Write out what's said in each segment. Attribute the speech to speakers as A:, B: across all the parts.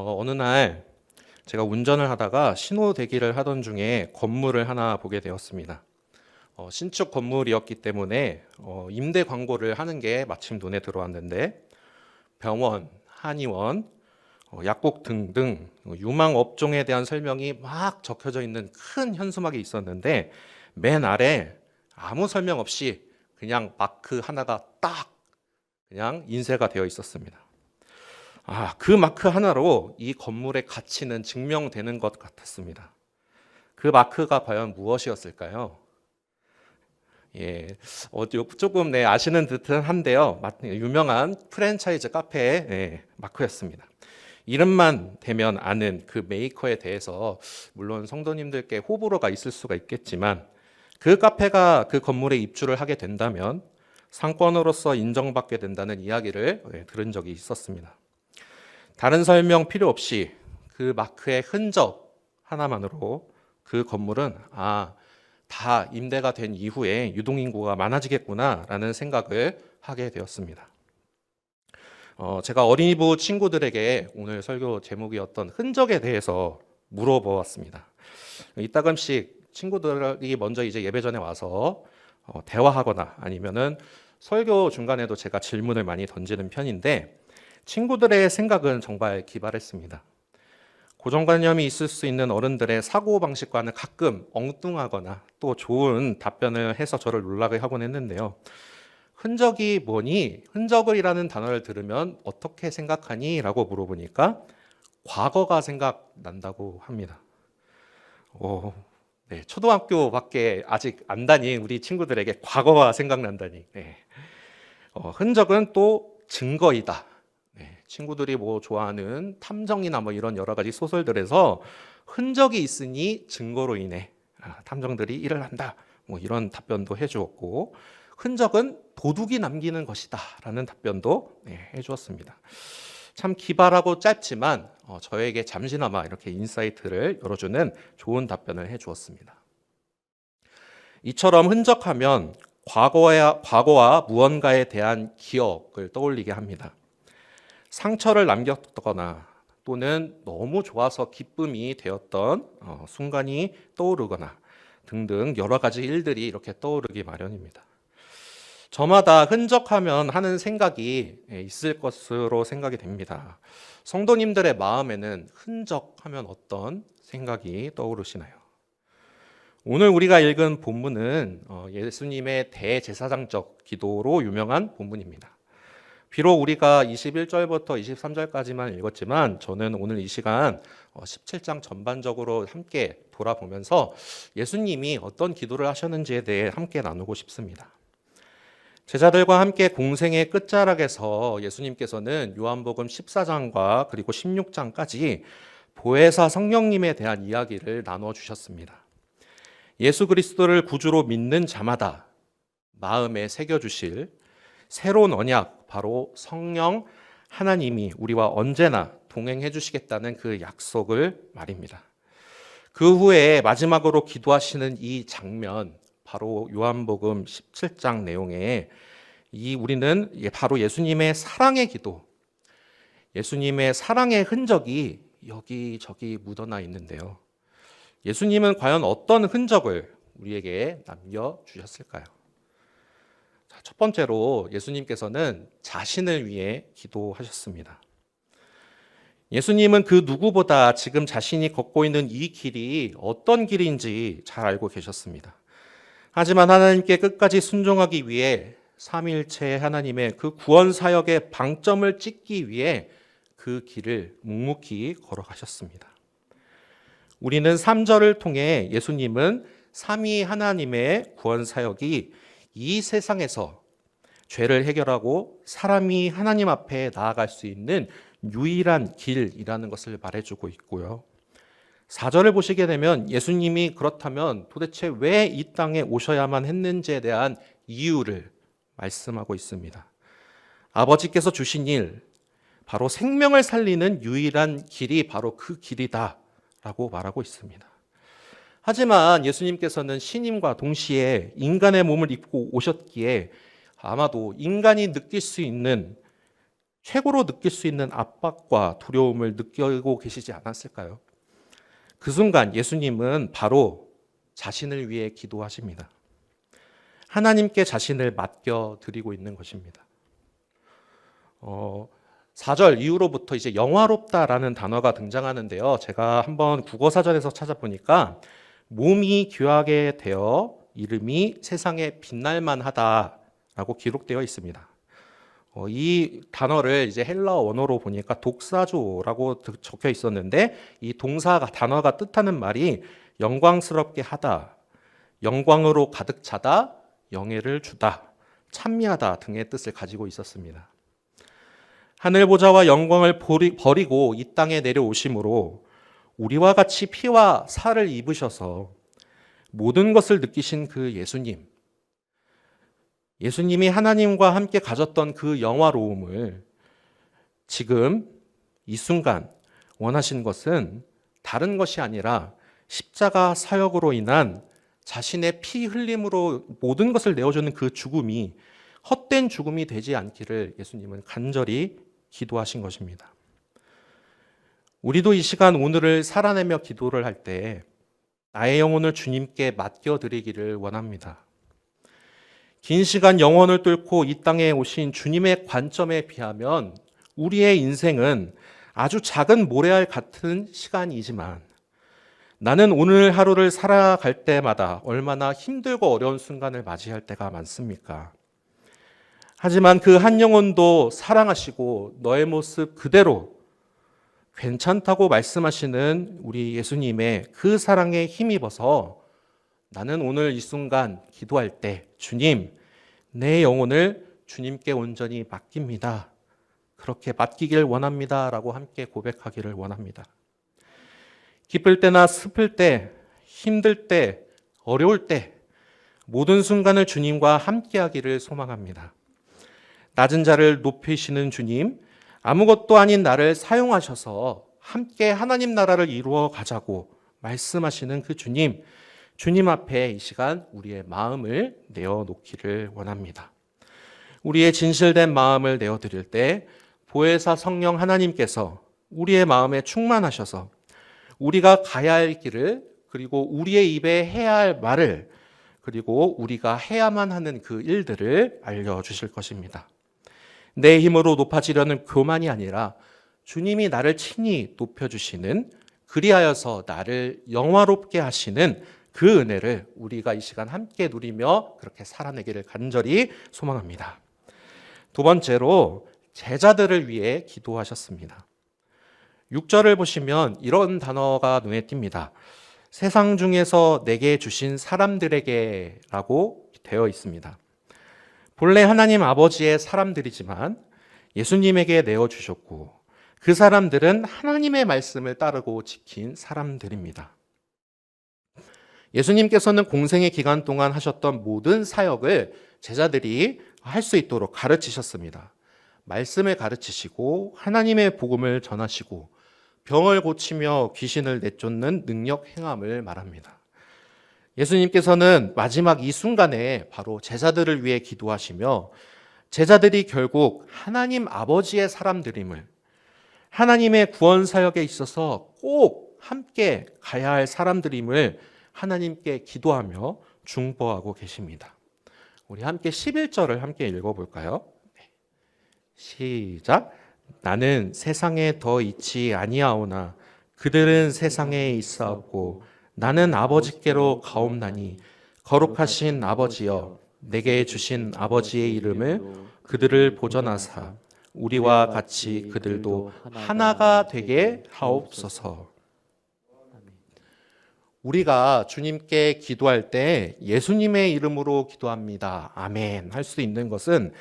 A: 어느 날 제가 운전을 하다가 신호 대기를 하던 중에 건물을 하나 보게 되었습니다. 신축 건물이었기 때문에 임대 광고를 하는 게 마침 눈에 들어왔는데 병원, 한의원, 약국 등등 유망 업종에 대한 설명이 막 적혀져 있는 큰 현수막이 있었는데 맨 아래 아무 설명 없이 그냥 마크 하나가 딱 그냥 인쇄가 되어 있었습니다. 그 마크 하나로 이 건물의 가치는 증명되는 것 같았습니다. 그 마크가 과연 무엇이었을까요? 예, 조금 아시는 듯은 한데요. 유명한 프랜차이즈 카페의 마크였습니다. 이름만 대면 아는 그 메이커에 대해서 물론 성도님들께 호불호가 있을 수가 있겠지만 그 카페가 그 건물에 입주를 하게 된다면 상권으로서 인정받게 된다는 이야기를 들은 적이 있었습니다. 다른 설명 필요 없이 그 마크의 흔적 하나만으로 그 건물은 다 임대가 된 이후에 유동인구가 많아지겠구나라는 생각을 하게 되었습니다. 제가 어린이부 친구들에게 오늘 설교 제목이었던 흔적에 대해서 물어보았습니다. 이따금씩 친구들이 먼저 이제 예배 전에 와서 대화하거나 아니면은 설교 중간에도 제가 질문을 많이 던지는 편인데 친구들의 생각은 정말 기발했습니다. 고정관념이 있을 수 있는 어른들의 사고방식과는 가끔 엉뚱하거나 또 좋은 답변을 해서 저를 놀라게 하곤 했는데요. 흔적이 뭐니? 흔적이라는 단어를 들으면 어떻게 생각하니? 라고 물어보니까 과거가 생각난다고 합니다. 네, 초등학교밖에 아직 안 다닌 우리 친구들에게 과거가 생각난다니. 흔적은 또 증거이다. 친구들이 좋아하는 탐정이나 이런 여러 가지 소설들에서 흔적이 있으니 증거로 인해 탐정들이 일을 한다. 이런 답변도 해주었고 흔적은 도둑이 남기는 것이다 라는 답변도 해주었습니다. 참 기발하고 짧지만 저에게 잠시나마 이렇게 인사이트를 열어주는 좋은 답변을 해주었습니다. 이처럼 흔적하면 과거와 무언가에 대한 기억을 떠올리게 합니다. 상처를 남겼거나 또는 너무 좋아서 기쁨이 되었던 순간이 떠오르거나 등등 여러 가지 일들이 이렇게 떠오르기 마련입니다. 저마다 흔적하면 하는 생각이 있을 것으로 생각이 됩니다. 성도님들의 마음에는 흔적하면 어떤 생각이 떠오르시나요? 오늘 우리가 읽은 본문은 예수님의 대제사장적 기도로 유명한 본문입니다. 비록 우리가 21절부터 23절까지만 읽었지만 저는 오늘 이 시간 17장 전반적으로 함께 돌아보면서 예수님이 어떤 기도를 하셨는지에 대해 함께 나누고 싶습니다. 제자들과 함께 공생의 끝자락에서 예수님께서는 요한복음 14장과 그리고 16장까지 보혜사 성령님에 대한 이야기를 나눠 주셨습니다. 예수 그리스도를 구주로 믿는 자마다 마음에 새겨주실 새로운 언약, 바로 성령 하나님이 우리와 언제나 동행해 주시겠다는 그 약속을 말입니다. 그 후에 마지막으로 기도하시는 이 장면, 바로 요한복음 17장 내용에 우리는 바로 예수님의 사랑의 기도, 예수님의 사랑의 흔적이 여기저기 묻어나 있는데요. 예수님은 과연 어떤 흔적을 우리에게 남겨주셨을까요? 첫 번째로 예수님께서는 자신을 위해 기도하셨습니다. 예수님은 그 누구보다 지금 자신이 걷고 있는 이 길이 어떤 길인지 잘 알고 계셨습니다. 하지만 하나님께 끝까지 순종하기 위해 삼위일체 하나님의 그 구원 사역의 방점을 찍기 위해 그 길을 묵묵히 걸어가셨습니다. 우리는 3절을 통해 예수님은 삼위 하나님의 구원 사역이 이 세상에서 죄를 해결하고 사람이 하나님 앞에 나아갈 수 있는 유일한 길이라는 것을 말해주고 있고요. 4절을 보시게 되면 예수님이 그렇다면 도대체 왜 이 땅에 오셔야만 했는지에 대한 이유를 말씀하고 있습니다. 아버지께서 주신 일, 바로 생명을 살리는 유일한 길이 바로 그 길이다 라고 말하고 있습니다. 하지만 예수님께서는 신임과 동시에 인간의 몸을 입고 오셨기에 아마도 인간이 느낄 수 있는 최고로 느낄 수 있는 압박과 두려움을 느끼고 계시지 않았을까요? 그 순간 예수님은 바로 자신을 위해 기도하십니다. 하나님께 자신을 맡겨드리고 있는 것입니다. 4절 이후로부터 이제 영화롭다라는 단어가 등장하는데요. 제가 한번 국어사전에서 찾아보니까 몸이 귀하게 되어 이름이 세상에 빛날만 하다라고 기록되어 있습니다. 이 단어를 이제 헬라어 원어로 보니까 독사조라고 적혀 있었는데 이 단어가 뜻하는 말이 영광스럽게 하다, 영광으로 가득 차다, 영예를 주다, 찬미하다 등의 뜻을 가지고 있었습니다. 하늘 보좌와 영광을 버리고 이 땅에 내려오심으로 우리와 같이 피와 살을 입으셔서 모든 것을 느끼신 그 예수님이 하나님과 함께 가졌던 그 영화로움을 지금 이 순간 원하신 것은 다른 것이 아니라 십자가 사역으로 인한 자신의 피 흘림으로 모든 것을 내어주는 그 죽음이 헛된 죽음이 되지 않기를 예수님은 간절히 기도하신 것입니다. 우리도 이 시간 오늘을 살아내며 기도를 할 때 나의 영혼을 주님께 맡겨드리기를 원합니다. 긴 시간 영혼을 뚫고 이 땅에 오신 주님의 관점에 비하면 우리의 인생은 아주 작은 모래알 같은 시간이지만 나는 오늘 하루를 살아갈 때마다 얼마나 힘들고 어려운 순간을 맞이할 때가 많습니까? 하지만 그 한 영혼도 사랑하시고 너의 모습 그대로 괜찮다고 말씀하시는 우리 예수님의 그 사랑에 힘입어서 나는 오늘 이 순간 기도할 때 주님, 내 영혼을 주님께 온전히 맡깁니다. 그렇게 맡기길 원합니다. 라고 함께 고백하기를 원합니다. 기쁠 때나 슬플 때, 힘들 때, 어려울 때 모든 순간을 주님과 함께 하기를 소망합니다. 낮은 자를 높이시는 주님, 아무것도 아닌 나를 사용하셔서 함께 하나님 나라를 이루어 가자고 말씀하시는 그 주님 앞에 이 시간 우리의 마음을 내어놓기를 원합니다. 우리의 진실된 마음을 내어드릴 때 보혜사 성령 하나님께서 우리의 마음에 충만하셔서 우리가 가야 할 길을 그리고 우리의 입에 해야 할 말을 그리고 우리가 해야만 하는 그 일들을 알려주실 것입니다. 내 힘으로 높아지려는 교만이 아니라 주님이 나를 친히 높여주시는 그리하여서 나를 영화롭게 하시는 그 은혜를 우리가 이 시간 함께 누리며 그렇게 살아내기를 간절히 소망합니다. 두 번째로 제자들을 위해 기도하셨습니다. 6절을 보시면 이런 단어가 눈에 띕니다. 세상 중에서 내게 주신 사람들에게 라고 되어 있습니다. 본래 하나님 아버지의 사람들이지만 예수님에게 내어주셨고 그 사람들은 하나님의 말씀을 따르고 지킨 사람들입니다. 예수님께서는 공생의 기간 동안 하셨던 모든 사역을 제자들이 할 수 있도록 가르치셨습니다. 말씀을 가르치시고 하나님의 복음을 전하시고 병을 고치며 귀신을 내쫓는 능력 행함을 말합니다. 예수님께서는 마지막 이 순간에 바로 제자들을 위해 기도하시며 제자들이 결국 하나님 아버지의 사람들임을 하나님의 구원 사역에 있어서 꼭 함께 가야 할 사람들임을 하나님께 기도하며 중보하고 계십니다. 우리 함께 11절을 함께 읽어볼까요? 시작. 나는 세상에 더 있지 아니하오나 그들은 세상에 있사옵고 나는 아버지께로 가옵나니 거룩하신 아버지여 내게 주신 아버지의 이름을 그들을 보전하사 우리와 같이 그들도 하나가 되게 하옵소서. 우리가 주님께 기도할 때 예수님의 이름으로 기도합니다. 아멘 할 수 있는 것은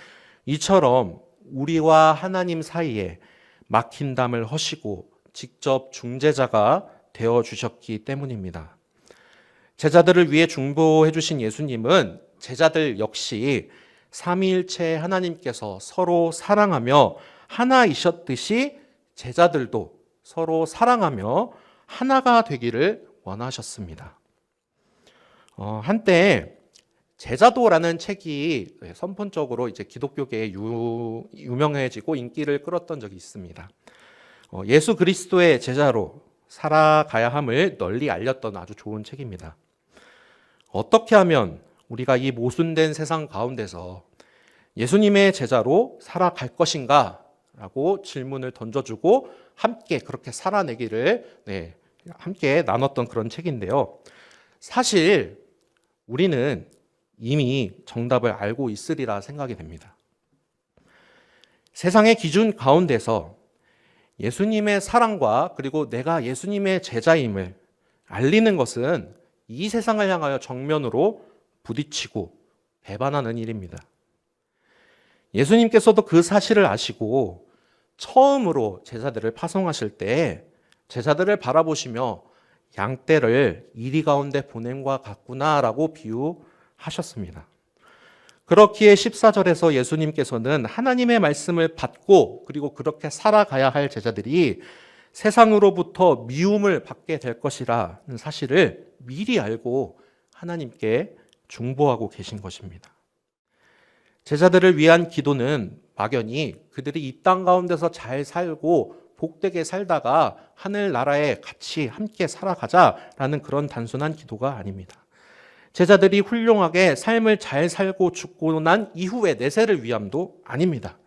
A: 이처럼 우리와 하나님 사이에 막힌 담을 허시고 직접 중재자가 되어주셨기 때문입니다. 제자들을 위해 중보해 주신 예수님은 제자들 역시 삼위일체 하나님께서 서로 사랑하며 하나이셨듯이 제자들도 서로 사랑하며 하나가 되기를 원하셨습니다. 한때 제자도라는 책이 선폰적으로 이제 기독교계에 유명해지고 인기를 끌었던 적이 있습니다. 예수 그리스도의 제자로 살아가야 함을 널리 알렸던 아주 좋은 책입니다. 어떻게 하면 우리가 이 모순된 세상 가운데서 예수님의 제자로 살아갈 것인가? 라고 질문을 던져주고 함께 그렇게 살아내기를 함께 나눴던 그런 책인데요. 사실 우리는 이미 정답을 알고 있으리라 생각이 됩니다. 세상의 기준 가운데서 예수님의 사랑과 그리고 내가 예수님의 제자임을 알리는 것은 이 세상을 향하여 정면으로 부딪히고 배반하는 일입니다. 예수님께서도 그 사실을 아시고 처음으로 제자들을 파송하실 때 제자들을 바라보시며 양떼를 이리 가운데 보냄과 같구나라고 비유하셨습니다. 그렇기에 14절에서 예수님께서는 하나님의 말씀을 받고 그리고 그렇게 살아가야 할 제자들이 세상으로부터 미움을 받게 될 것이라는 사실을 미리 알고 하나님께 중보하고 계신 것입니다. 제자들을 위한 기도는 막연히 그들이 이 땅 가운데서 잘 살고 복되게 살다가 하늘나라에 같이 함께 살아가자라는 그런 단순한 기도가 아닙니다. 제자들이 훌륭하게 삶을 잘 살고 죽고 난 이후의 내세를 위함도 아닙니다.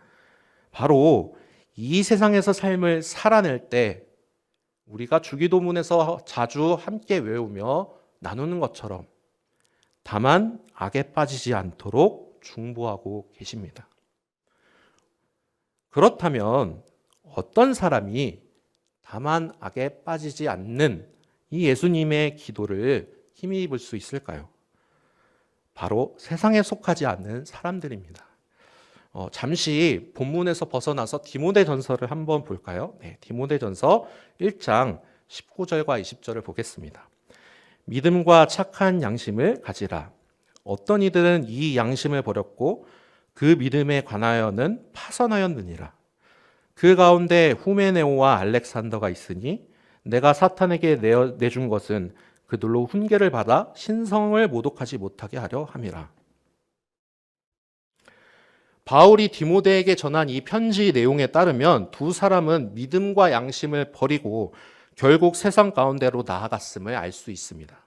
A: 바로 이 세상에서 삶을 살아낼 때 우리가 주기도문에서 자주 함께 외우며 나누는 것처럼 다만 악에 빠지지 않도록 중보하고 계십니다. 그렇다면 어떤 사람이 다만 악에 빠지지 않는 이 예수님의 기도를 힘입을 수 있을까요? 바로 세상에 속하지 않는 사람들입니다. 잠시 본문에서 벗어나서 디모데전서를 한번 볼까요? 디모데전서 1장 19절과 20절을 보겠습니다. 믿음과 착한 양심을 가지라. 어떤 이들은 이 양심을 버렸고 그 믿음에 관하여는 파선하였느니라. 그 가운데 후메네오와 알렉산더가 있으니 내가 사탄에게 내준 것은 그들로 훈계를 받아 신성을 모독하지 못하게 하려 함이라. 바울이 디모데에게 전한 이 편지 내용에 따르면 두 사람은 믿음과 양심을 버리고 결국 세상 가운데로 나아갔음을 알 수 있습니다.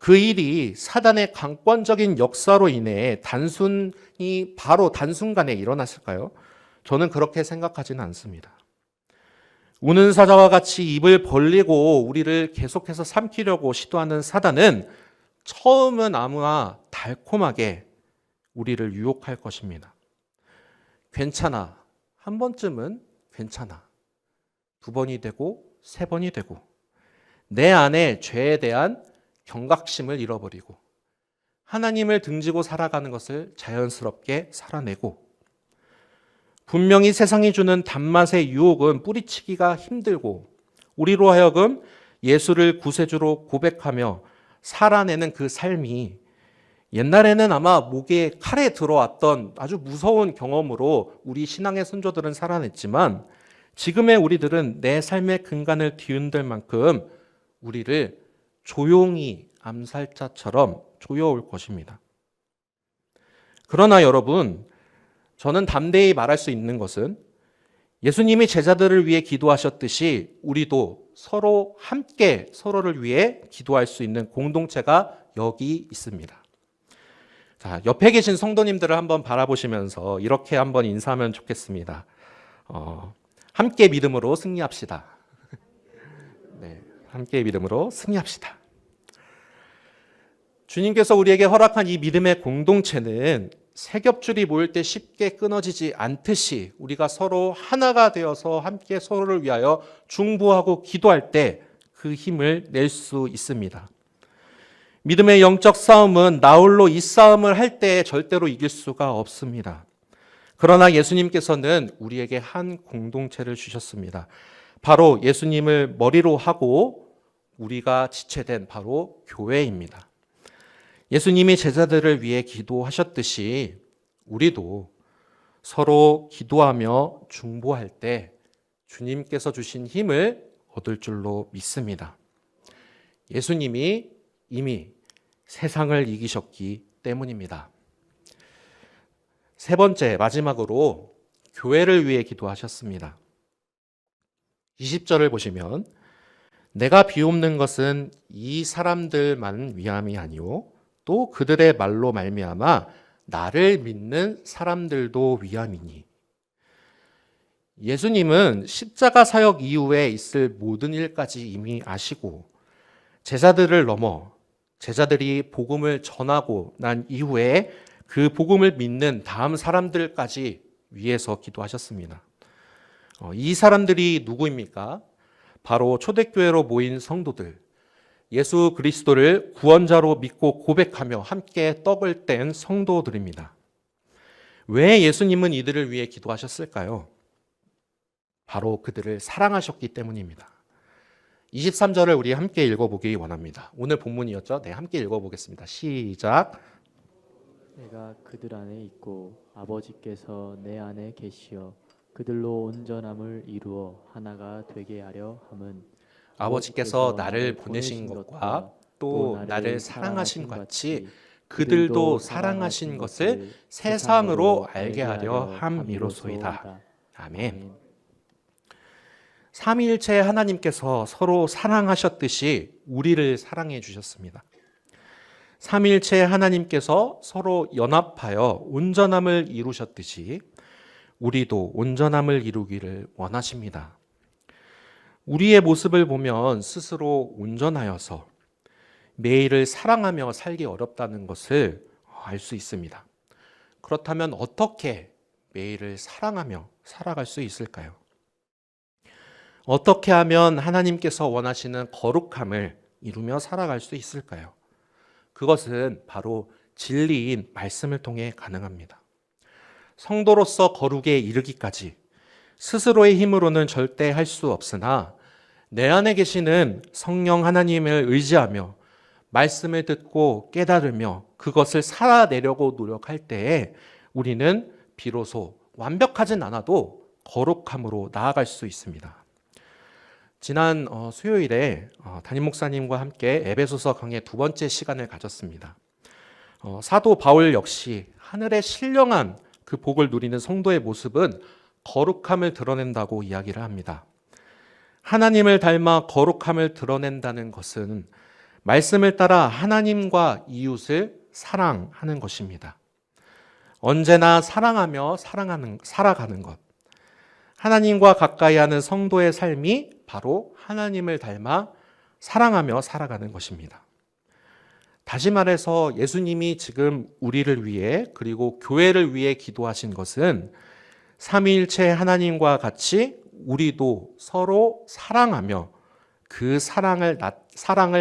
A: 그 일이 사단의 강권적인 역사로 인해 단순히 바로 단순간에 일어났을까요? 저는 그렇게 생각하지는 않습니다. 우는 사자와 같이 입을 벌리고 우리를 계속해서 삼키려고 시도하는 사단은 처음은 아무나 달콤하게 우리를 유혹할 것입니다. 괜찮아. 한 번쯤은 괜찮아. 두 번이 되고 세 번이 되고 내 안에 죄에 대한 경각심을 잃어버리고 하나님을 등지고 살아가는 것을 자연스럽게 살아내고 분명히 세상이 주는 단맛의 유혹은 뿌리치기가 힘들고 우리로 하여금 예수를 구세주로 고백하며 살아내는 그 삶이 옛날에는 아마 목에 칼에 들어왔던 아주 무서운 경험으로 우리 신앙의 선조들은 살아냈지만 지금의 우리들은 내 삶의 근간을 뒤흔들 만큼 우리를 조용히 암살자처럼 조여올 것입니다. 그러나 여러분, 저는 담대히 말할 수 있는 것은 예수님이 제자들을 위해 기도하셨듯이 우리도 서로 함께 서로를 위해 기도할 수 있는 공동체가 여기 있습니다. 자, 옆에 계신 성도님들을 한번 바라보시면서 이렇게 한번 인사하면 좋겠습니다. 함께 믿음으로 승리합시다. 네, 함께 믿음으로 승리합시다. 주님께서 우리에게 허락한 이 믿음의 공동체는 세 겹줄이 모일 때 쉽게 끊어지지 않듯이 우리가 서로 하나가 되어서 함께 서로를 위하여 중보하고 기도할 때 그 힘을 낼 수 있습니다. 믿음의 영적 싸움은 나 홀로 이 싸움을 할 때 절대로 이길 수가 없습니다. 그러나 예수님께서는 우리에게 한 공동체를 주셨습니다. 바로 예수님을 머리로 하고 우리가 지체된 바로 교회입니다. 예수님이 제자들을 위해 기도하셨듯이 우리도 서로 기도하며 중보할 때 주님께서 주신 힘을 얻을 줄로 믿습니다. 예수님이 이미 세상을 이기셨기 때문입니다. 세 번째, 마지막으로 교회를 위해 기도하셨습니다. 20절을 보시면 내가 비옵는 것은 이 사람들만 위함이 아니오 또 그들의 말로 말미암아 나를 믿는 사람들도 위함이니. 예수님은 십자가 사역 이후에 있을 모든 일까지 이미 아시고 제자들을 넘어 제자들이 복음을 전하고 난 이후에 그 복음을 믿는 다음 사람들까지 위해서 기도하셨습니다. 이 사람들이 누구입니까? 바로 초대교회로 모인 성도들, 예수 그리스도를 구원자로 믿고 고백하며 함께 떡을 뗀 성도들입니다. 왜 예수님은 이들을 위해 기도하셨을까요? 바로 그들을 사랑하셨기 때문입니다. 23절을 우리 함께 읽어보기 원합니다. 오늘 본문이었죠? 네, 함께 읽어보겠습니다. 시작.
B: 내가 그들 안에 있고 아버지께서 내 안에 계시어 그들로 온전함을 이루어 하나가 되게 하려 함은
A: 아버지께서 나를 보내신 것과 또 나를 사랑하신 같이 그들도 사랑하신 것을 세상으로 알게 하려 함이로소이다. 아멘. 삼위일체 하나님께서 서로 사랑하셨듯이 우리를 사랑해 주셨습니다. 삼위일체 하나님께서 서로 연합하여 온전함을 이루셨듯이 우리도 온전함을 이루기를 원하십니다. 우리의 모습을 보면 스스로 온전하여서 매일을 사랑하며 살기 어렵다는 것을 알 수 있습니다. 그렇다면 어떻게 매일을 사랑하며 살아갈 수 있을까요? 어떻게 하면 하나님께서 원하시는 거룩함을 이루며 살아갈 수 있을까요? 그것은 바로 진리인 말씀을 통해 가능합니다. 성도로서 거룩에 이르기까지 스스로의 힘으로는 절대 할 수 없으나 내 안에 계시는 성령 하나님을 의지하며 말씀을 듣고 깨달으며 그것을 살아내려고 노력할 때에 우리는 비로소 완벽하진 않아도 거룩함으로 나아갈 수 있습니다. 지난 수요일에 담임 목사님과 함께 에베소서 강의 두 번째 시간을 가졌습니다. 사도 바울 역시 하늘의 신령한 그 복을 누리는 성도의 모습은 거룩함을 드러낸다고 이야기를 합니다. 하나님을 닮아 거룩함을 드러낸다는 것은 말씀을 따라 하나님과 이웃을 사랑하는 것입니다. 언제나 사랑하며 살아가는 것. 하나님과 가까이 하는 성도의 삶이 바로 하나님을 닮아 사랑하며 살아가는 것입니다. 다시 말해서 예수님이 지금 우리를 위해 그리고 교회를 위해 기도하신 것은 삼위일체 하나님과 같이 우리도 서로 사랑하며 그 사랑을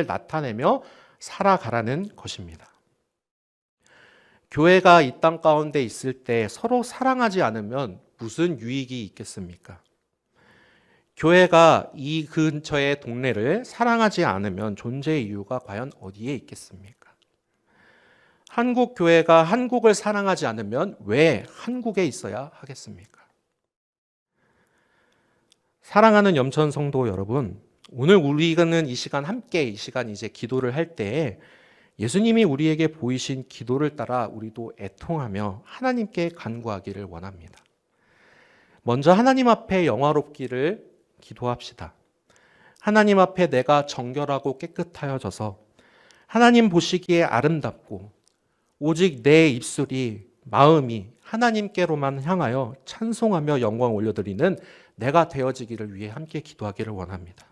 A: 나타내며 살아가라는 것입니다. 교회가 이 땅 가운데 있을 때 서로 사랑하지 않으면 무슨 유익이 있겠습니까? 교회가 이 근처의 동네를 사랑하지 않으면 존재의 이유가 과연 어디에 있겠습니까? 한국 교회가 한국을 사랑하지 않으면 왜 한국에 있어야 하겠습니까? 사랑하는 염천 성도 여러분, 오늘 우리는 이 시간 함께 이 시간 이제 기도를 할 때 예수님이 우리에게 보이신 기도를 따라 우리도 애통하며 하나님께 간구하기를 원합니다. 먼저 하나님 앞에 영화롭기를 기도합시다. 하나님 앞에 내가 정결하고 깨끗하여져서 하나님 보시기에 아름답고 오직 내 입술이 마음이 하나님께로만 향하여 찬송하며 영광 올려드리는 내가 되어지기를 위해 함께 기도하기를 원합니다.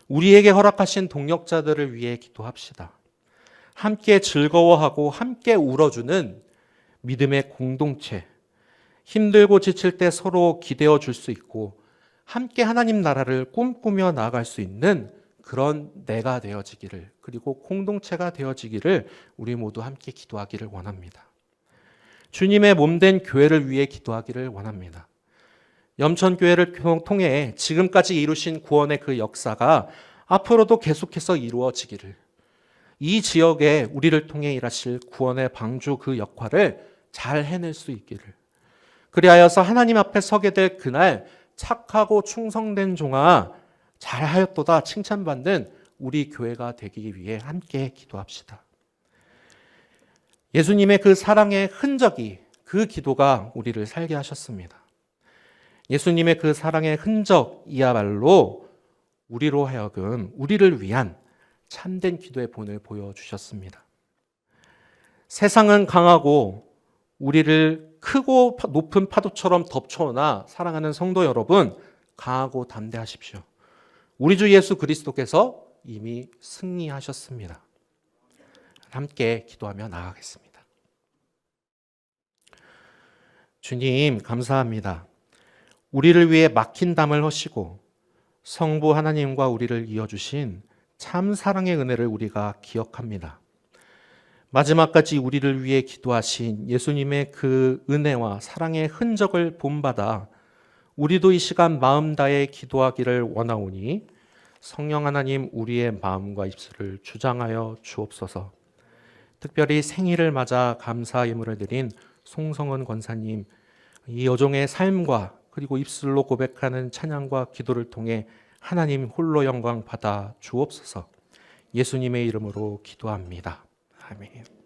A: 우리에게 허락하신 동역자들을 위해 기도합시다. 함께 즐거워하고 함께 울어주는 믿음의 공동체, 힘들고 지칠 때 서로 기대어 줄 수 있고 함께 하나님 나라를 꿈꾸며 나아갈 수 있는 그런 내가 되어지기를, 그리고 공동체가 되어지기를 우리 모두 함께 기도하기를 원합니다. 주님의 몸된 교회를 위해 기도하기를 원합니다. 염천교회를 통해 지금까지 이루신 구원의 그 역사가 앞으로도 계속해서 이루어지기를, 이 지역에 우리를 통해 일하실 구원의 방주 그 역할을 잘 해낼 수 있기를, 그리하여서 하나님 앞에 서게 될 그날 착하고 충성된 종아 잘하였도다 칭찬받는 우리 교회가 되기 위해 함께 기도합시다. 예수님의 그 사랑의 흔적이, 그 기도가 우리를 살게 하셨습니다. 예수님의 그 사랑의 흔적이야말로 우리로 하여금 우리를 위한 참된 기도의 본을 보여주셨습니다. 세상은 강하고 우리를 크고 높은 파도처럼 덮쳐오나 사랑하는 성도 여러분, 강하고 담대하십시오. 우리 주 예수 그리스도께서 이미 승리하셨습니다. 함께 기도하며 나아가겠습니다. 주님, 감사합니다. 우리를 위해 막힌 담을 허시고 성부 하나님과 우리를 이어주신 참 사랑의 은혜를 우리가 기억합니다. 마지막까지 우리를 위해 기도하신 예수님의 그 은혜와 사랑의 흔적을 본받아 우리도 이 시간 마음 다해 기도하기를 원하오니 성령 하나님, 우리의 마음과 입술을 주장하여 주옵소서. 특별히 생일을 맞아 감사 예물을 드린 송성은 권사님, 이 여종의 삶과 그리고 입술로 고백하는 찬양과 기도를 통해 하나님 홀로 영광 받아 주옵소서. 예수님의 이름으로 기도합니다. 아멘.